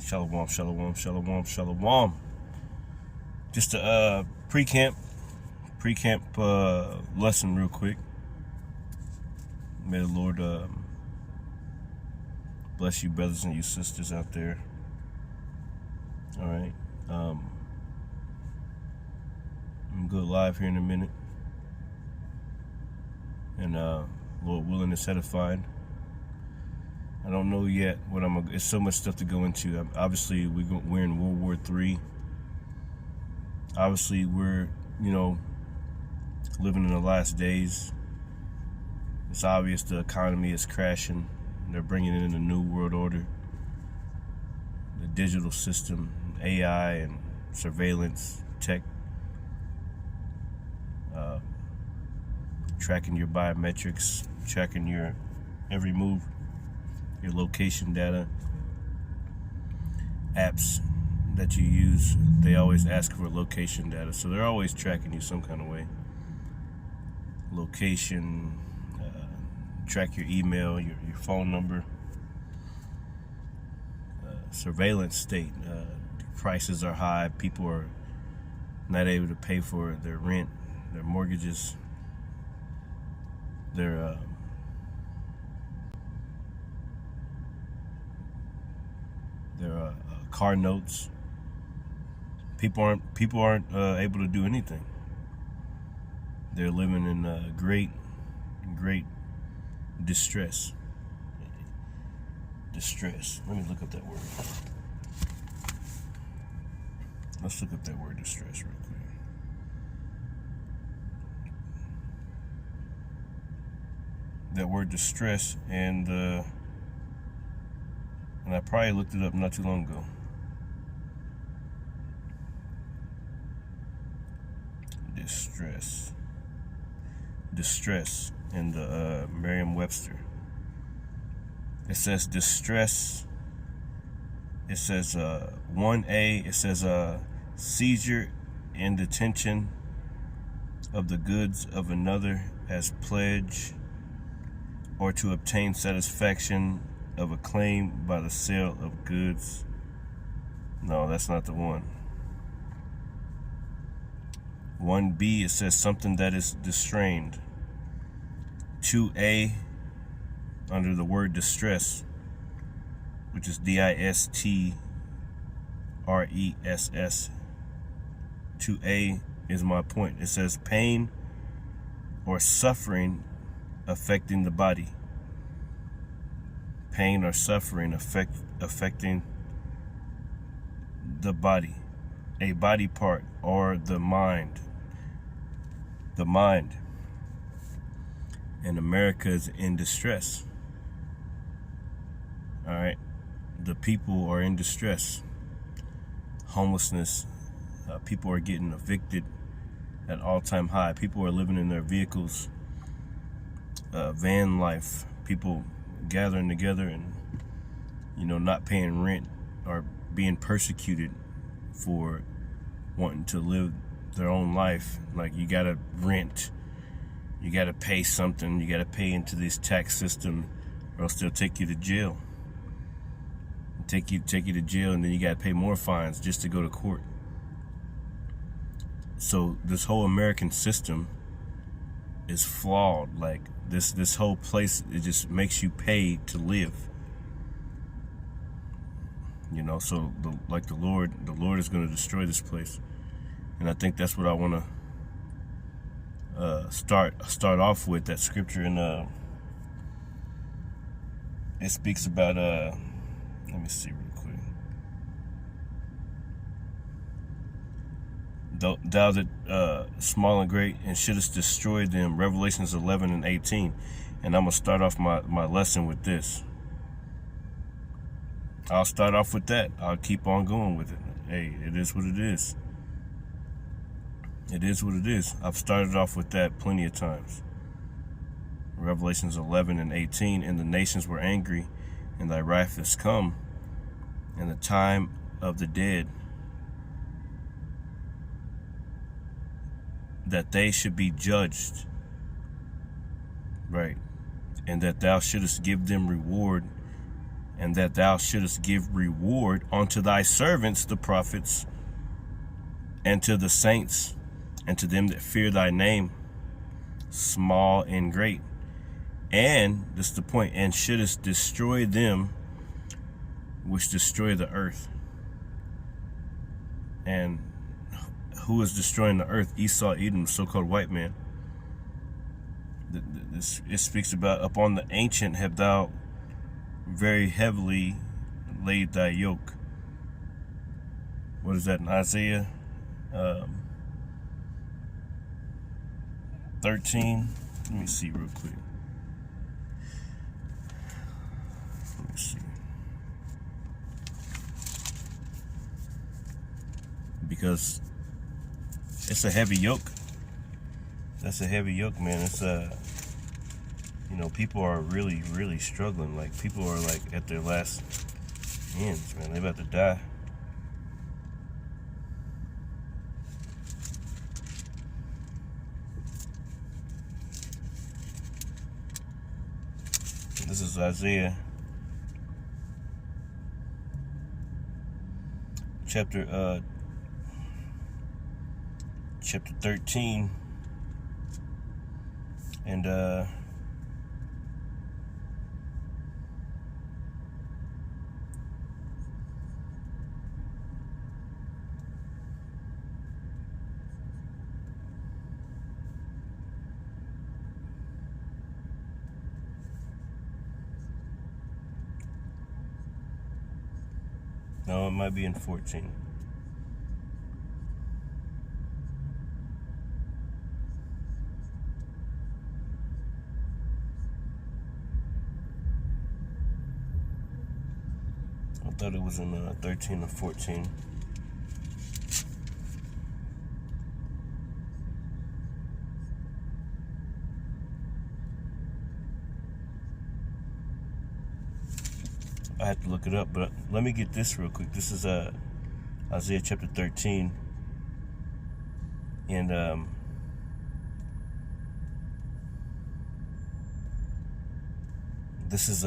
Shalom, shalom, shalom, shalom. Just a pre-camp lesson real quick. May the Lord bless you brothers and you sisters out there. All right. I'm gonna go live here in a minute. And Lord willing, it's edified. I don't know yet what it's so much stuff to go into. Obviously, we're in World War III. Obviously, we're, living in the last days. It's obvious the economy is crashing. They're bringing in a new world order. The digital system, AI and surveillance, tech, tracking your biometrics, tracking your every move, your location data, apps that you use, they always ask for location data. So they're always tracking you some kind of way. Location, track your email, your phone number, surveillance state. Prices are high. People are not able to pay for their rent, their mortgages, their car notes. People aren't able to do anything. They're living in great distress. Let me look up that word. Let's look up that word distress real quick. That word distress, and I probably looked it up not too long ago. Distress in the Merriam-Webster. It says distress. It says 1A. It says seizure and detention of the goods of another as pledge, or to obtain satisfaction of a claim by the sale of goods. No, that's not the one. 1B, it says something that is distrained. 2A, under the word distress, which is DISTRESS. 2A is my point. It says pain or suffering affecting the body. Pain or suffering affecting the body, a body part, or the mind. The mind. And America is in distress. All right. The people are in distress. Homelessness. People are getting evicted at all-time high. People are living in their vehicles. Van life. People gathering together and, not paying rent, or being persecuted for wanting to live their own life. Like, you gotta rent, you gotta pay something, you gotta pay into this tax system, or else they'll take you to jail. Take you to jail, and then you gotta pay more fines just to go to court. So this whole American system is flawed. Like, this whole place, it just makes you pay to live. So the Lord is going to destroy this place, and I think that's what I want to start off with. That scripture, and it speaks about let me see real quick. Thou that small and great, and shouldest destroy them. Revelations 11 and 18. And I'm gonna start off my lesson with this. I'll start off with that. I'll keep on going with it. Hey, it is what it is. It is what it is. I've started off with that plenty of times. Revelations 11 and 18. And the nations were angry, and thy wrath is come, and the time of the dead, that they should be judged, right? And that thou shouldest give them reward and that thou shouldest give reward unto thy servants, the prophets, and to the saints, and to them that fear thy name, small and great. And, this is the point, and shouldest destroy them which destroy the earth. And who is destroying the earth? Esau, Edom, so-called white man. It speaks about, upon the ancient have thou very heavily laid thy yoke. What is that in Isaiah 13? Let me see real quick. Let me see. Because it's a heavy yoke. That's a heavy yoke, man. It's people are really, really struggling. Like, people are like at their last ends, man. They're about to die. This is Isaiah chapter 13, and no, it might be in 14. I thought it was in 13 or 14. I have to look it up, but let me get this real quick. This is Isaiah chapter 13, and this is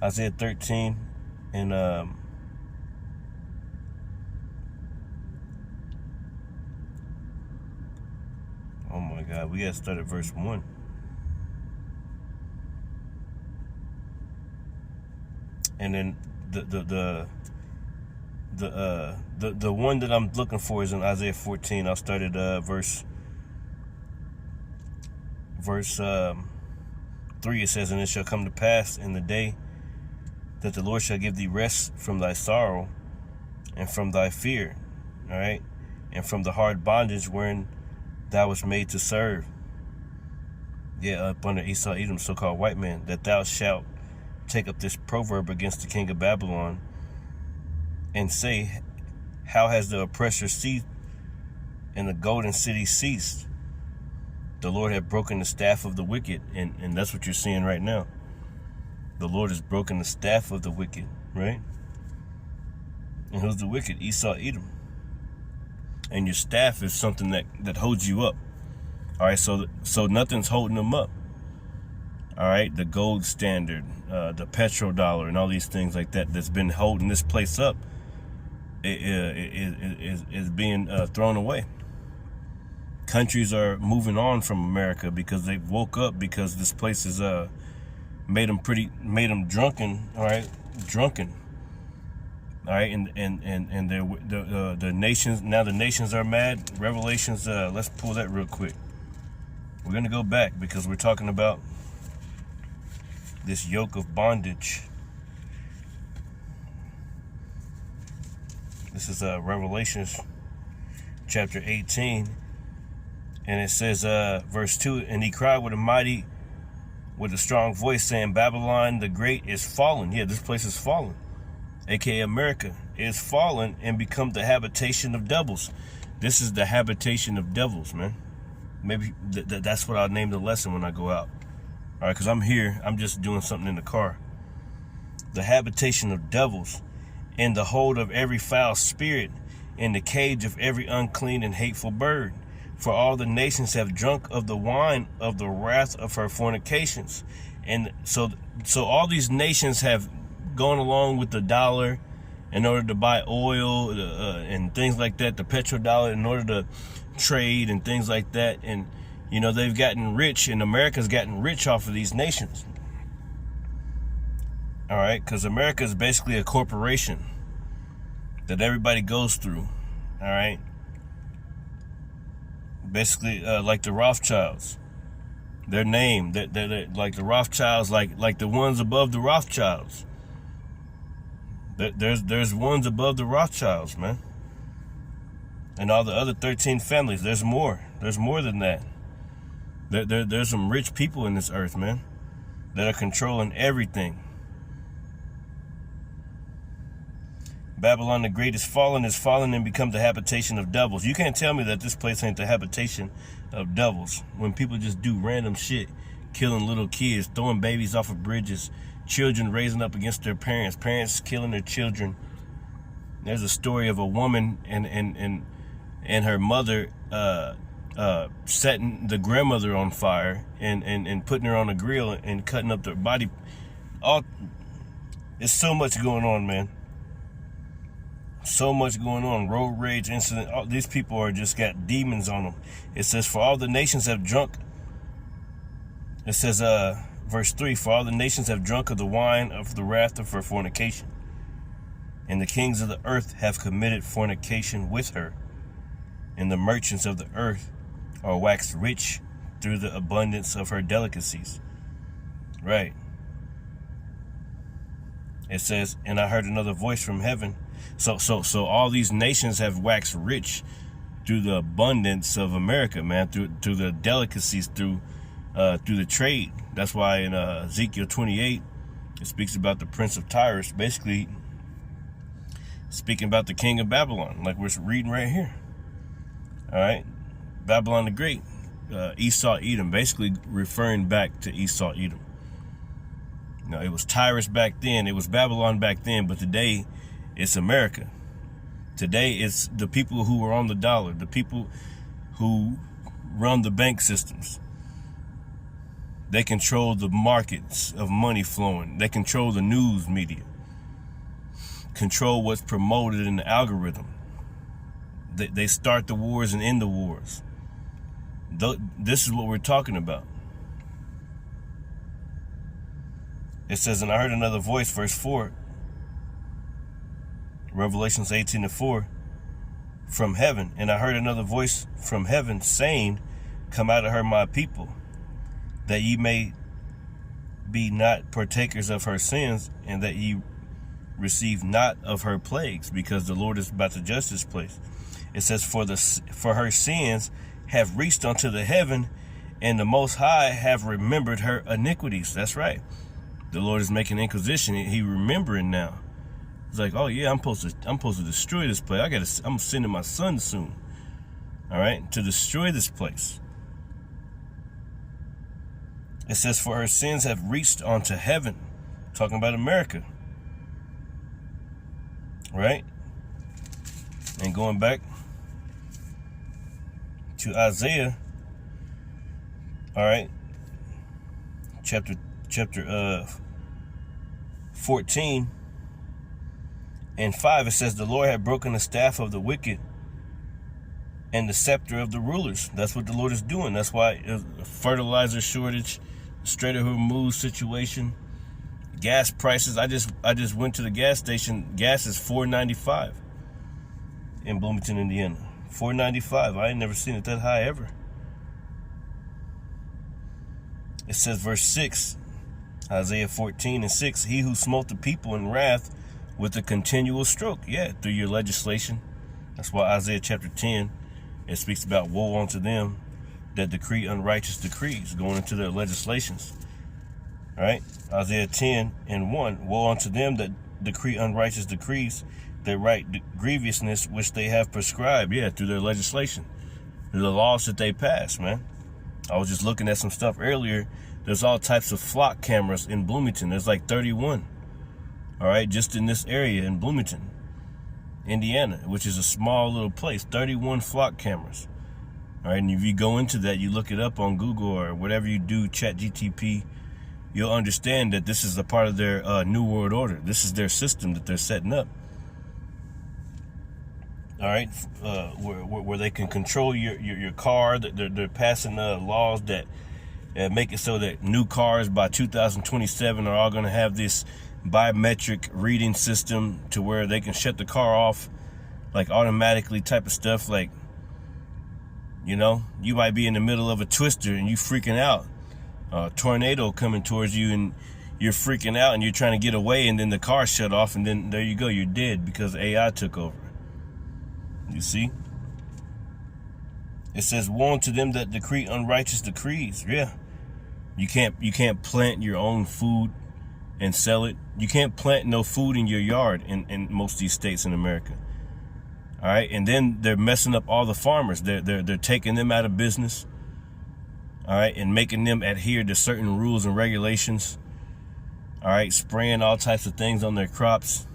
Isaiah 13, and oh my God, we gotta start at verse 1. And then the one that I'm looking for is in Isaiah 14. I'll start at verse 3. It says, "And it shall come to pass in the day that the Lord shall give thee rest from thy sorrow and from thy fear," all right, "and from the hard bondage wherein thou wast made to serve." Yeah, up under Esau, Edom, so-called white man, "that thou shalt take up this proverb against the king of Babylon, and say, how has the oppressor ceased, and the golden city ceased? The Lord hath broken the staff of the wicked," and that's what you're seeing right now. The Lord has broken the staff of the wicked, right? And who's the wicked? Esau, Edom. And your staff is something that holds you up. All right, so nothing's holding them up. All right, the gold standard, the petrodollar, and all these things like that that's been holding this place up is being thrown away. Countries are moving on from America because they woke up, because this place is made them drunken. All right, all right, and the nations, now the nations are mad. Revelations, let's pull that real quick. We're gonna go back because we're talking about this yoke of bondage. This is Revelations chapter 18, and it says verse 2, "And he cried with a strong voice, saying, Babylon the great is fallen." Yeah, this place is fallen, aka America is fallen and become the habitation of devils. This is the habitation of devils, man. Maybe that's what I'll name the lesson when I go out. All right, because I'm here. I'm just doing something in the car. The habitation of devils, in the hold of every foul spirit, in the cage of every unclean and hateful bird. For all the nations have drunk of the wine of the wrath of her fornications. And so all these nations have gone along with the dollar in order to buy oil and things like that, the petrodollar, in order to trade and things like that. And, you know, they've gotten rich, and America's gotten rich off of these nations. All right, because America is basically a corporation that everybody goes through. All right. Basically, like the Rothschilds. Their name, they're like the Rothschilds, like the ones above the Rothschilds. There's ones above the Rothschilds, man. And all the other 13 families. There's more. There's more than that. There's some rich people in this earth, man, that are controlling everything. Babylon the Great is fallen and become the habitation of devils. You can't tell me that this place ain't the habitation of devils. When people just do random shit, killing little kids, throwing babies off of bridges, children raising up against their parents, parents killing their children. There's a story of a woman and her mother setting the grandmother on fire and putting her on a grill and cutting up their body. There's so much going on, man. So much going on. Road rage incident. All these people are just got demons on them. It says, for all the nations have drunk. It says, verse 3, for all the nations have drunk of the wine of the wrath of her fornication. And the kings of the earth have committed fornication with her. And the merchants of the earth are waxed rich through the abundance of her delicacies. Right. It says, and I heard another voice from heaven. So all these nations have waxed rich through the abundance of America, man, through the delicacies, through the trade. That's why in Ezekiel 28, it speaks about the prince of Tyrus, basically speaking about the king of Babylon, like we're reading right here. All right, Babylon the Great, Esau, Edom, basically referring back to Esau, Edom. No, it was Tyrus back then, it was Babylon back then, but today it's America. Today it's the people who are on the dollar, the people who run the bank systems. They control the markets of money flowing. They control the news media. Control what's promoted in the algorithm. They start the wars and end the wars. This is what we're talking about. It says, and I heard another voice, verse 4, Revelations 18:4, from heaven. And I heard another voice from heaven saying, come out of her, my people, that ye may be not partakers of her sins, and that ye receive not of her plagues, because the Lord is about to judge this place. It says, for her sins have reached unto the heaven, and the Most High have remembered her iniquities. That's right. The Lord is making inquisition. He remembering now. It's like, oh yeah, I'm supposed to destroy this place. I'm sending my son soon. All right, to destroy this place. It says, for her sins have reached onto heaven. Talking about America. Right? And going back to Isaiah. All right. Chapter 14 and 5, it says, the Lord had broken the staff of the wicked and the scepter of the rulers. That's what the Lord is doing. That's why a fertilizer shortage, Strait of Hormuz situation, gas prices. I just went to the gas station. Gas is $4.95 in Bloomington, Indiana. $4.95. I ain't never seen it that high ever. It says, verse 6, Isaiah 14:6, he who smote the people in wrath with a continual stroke. Yeah, through your legislation. That's why Isaiah chapter 10, it speaks about woe unto them that decree unrighteous decrees, going into their legislations. All right, Isaiah 10:1, woe unto them that decree unrighteous decrees, that write grievousness which they have prescribed. Yeah, through their legislation, through the laws that they pass, man. I was just looking at some stuff earlier There's all types of flock cameras in Bloomington. There's like 31. All right, just in this area in Bloomington, Indiana, which is a small little place. 31 flock cameras. All right, and if you go into that, you look it up on Google or whatever you do, ChatGTP, you'll understand that this is a part of their New World Order. This is their system that they're setting up. All right, where they can control your car. They're passing laws that make it so that new cars by 2027 are all going to have this biometric reading system to where they can shut the car off like automatically type of stuff. Like, you know, you might be in the middle of a twister and you freaking out. A tornado coming towards you and you're freaking out and you're trying to get away, and then the car shut off, and then there you go, you're dead because AI took over. You see? It says, woe unto them that decree unrighteous decrees. Yeah. You can't plant your own food and sell it. You can't plant no food in your yard in most of these states in America. All right, and then they're messing up all the farmers. They're taking them out of business. All right, and making them adhere to certain rules and regulations. All right, spraying all types of things on their crops,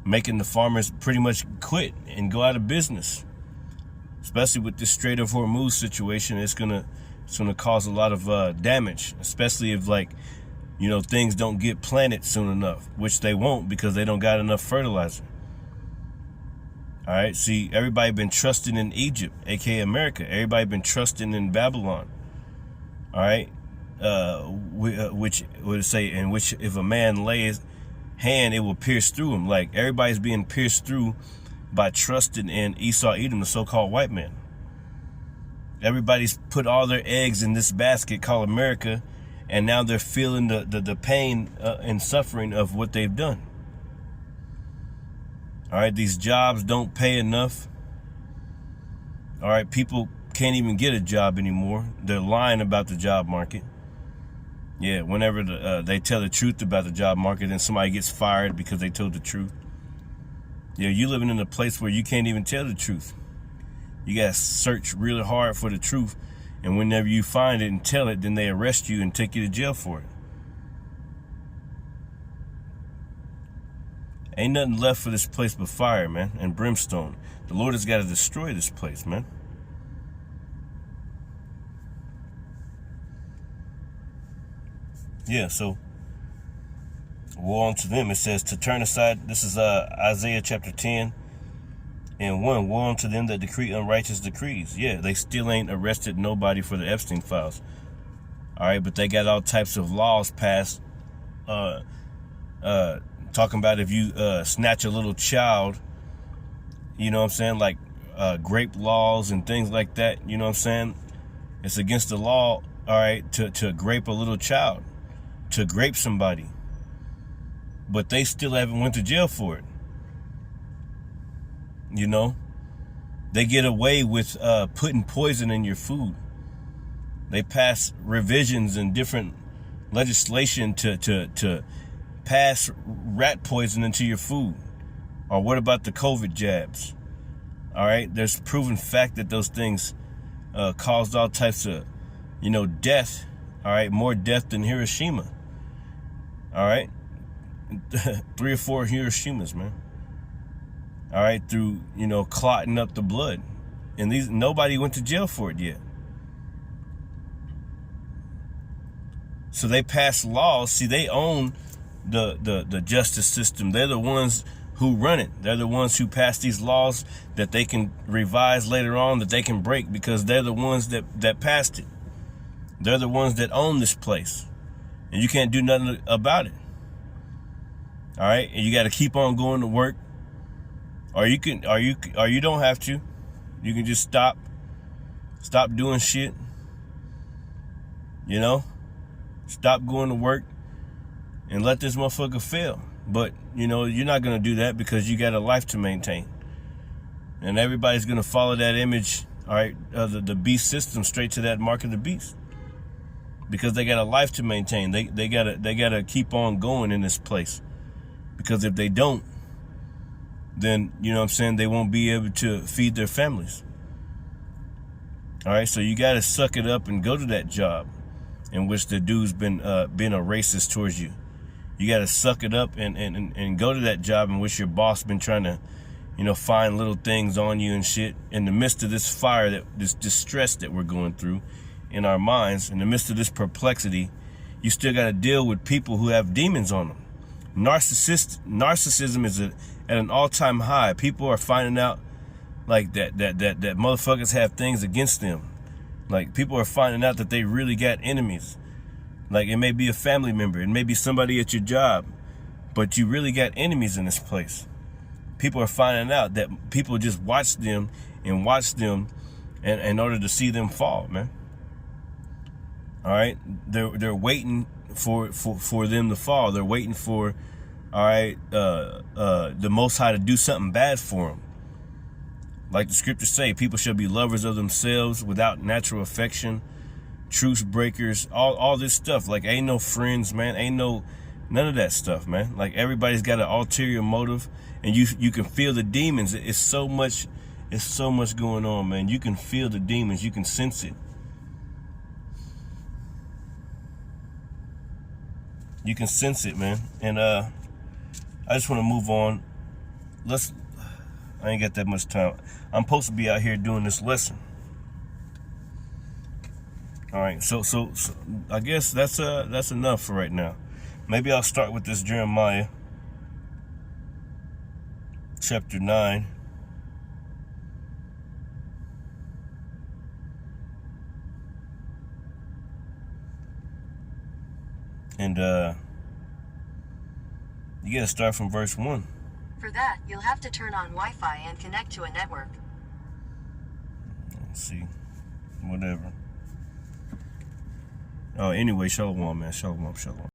making the farmers pretty much quit and go out of business. Especially with this Strait of Hormuz situation, it's gonna cause a lot of damage, especially if, like, you know, things don't get planted soon enough, which they won't because they don't got enough fertilizer. All right, see, everybody been trusting in Egypt, aka America. Everybody been trusting in Babylon. All right, which would say, in which if a man lay his hand, it will pierce through him. Like, everybody's being pierced through by trusting in Esau Edom, the so-called white man. Everybody's put all their eggs in this basket called America, and now they're feeling the pain and suffering of what they've done. All right, these jobs don't pay enough. All right, people can't even get a job anymore. They're lying about the job market. Yeah, whenever they tell the truth about the job market, then somebody gets fired because they told the truth. Yeah, you living in a place where you can't even tell the truth. You gotta search really hard for the truth, and whenever you find it and tell it, then they arrest you and take you to jail for it. Ain't nothing left for this place but fire, man, and brimstone. The Lord has got to destroy this place, man. Yeah, so woe unto them. It says to turn aside. This is Isaiah chapter 10 and 1. Woe unto them that decree unrighteous decrees. Yeah, they still ain't arrested nobody for the Epstein files. All right, but they got all types of laws passed talking about if you snatch a little child, you know what I'm saying, like grape laws and things like that, you know what I'm saying? It's against the law, all right, to grape a little child, to grape somebody. But they still haven't went to jail for it. You know? They get away with putting poison in your food. They pass revisions and different legislation to pass rat poison into your food. Or what about the COVID jabs? All right, there's proven fact that those things caused all types of, you know, death. All right, more death than Hiroshima. All right, 3 or 4 Hiroshimas, man. All right, through, you know, clotting up the blood, and nobody went to jail for it yet. So they pass laws. See, they own the justice system. They're the ones who run it. They're the ones who pass these laws that they can revise later on, that they can break, because they're the ones that passed it. They're the ones that own this place, and you can't do nothing about it. All right, and you got to keep on going to work, or you don't have to. You can just stop doing shit. You know, stop going to work and let this motherfucker fail. But, you know, you're not going to do that because you got a life to maintain. And everybody's going to follow that image, all right, the beast system, straight to that mark of the beast. Because they got a life to maintain. They gotta keep on going in this place. Because if they don't, then, you know what I'm saying, they won't be able to feed their families. All right, so you got to suck it up and go to that job. in which the dude's been a racist towards you. You got to suck it up and go to that job in which your boss been trying to, find little things on you and shit. In the midst of this fire, this distress that we're going through in our minds, in the midst of this perplexity, you still got to deal with people who have demons on them. Narcissism is at an all-time high. People are finding out like that motherfuckers have things against them. Like, people are finding out that they really got enemies. Like, it may be a family member, it may be somebody at your job, but you really got enemies in this place. People are finding out that people just watch them in order to see them fall, man. All right, they're waiting for them to fall. They're waiting for, the Most High to do something bad for them. Like the scriptures say, people shall be lovers of themselves without natural affection, truce breakers, all this stuff. Like, ain't no friends, man. Ain't none of that stuff, man. Like, everybody's got an ulterior motive, and you can feel the demons. It's so much going on, man. You can feel the demons. You can sense it. You can sense it, man. And I just want to move on. I ain't got that much time. I'm supposed to be out here doing this lesson. All right, so I guess that's enough for right now. Maybe I'll start with this Jeremiah chapter 9. And you gotta start from verse 1. For that, you'll have to turn on Wi-Fi and connect to a network. Let's see. Whatever. Oh, anyway, shalom, man. Shalom.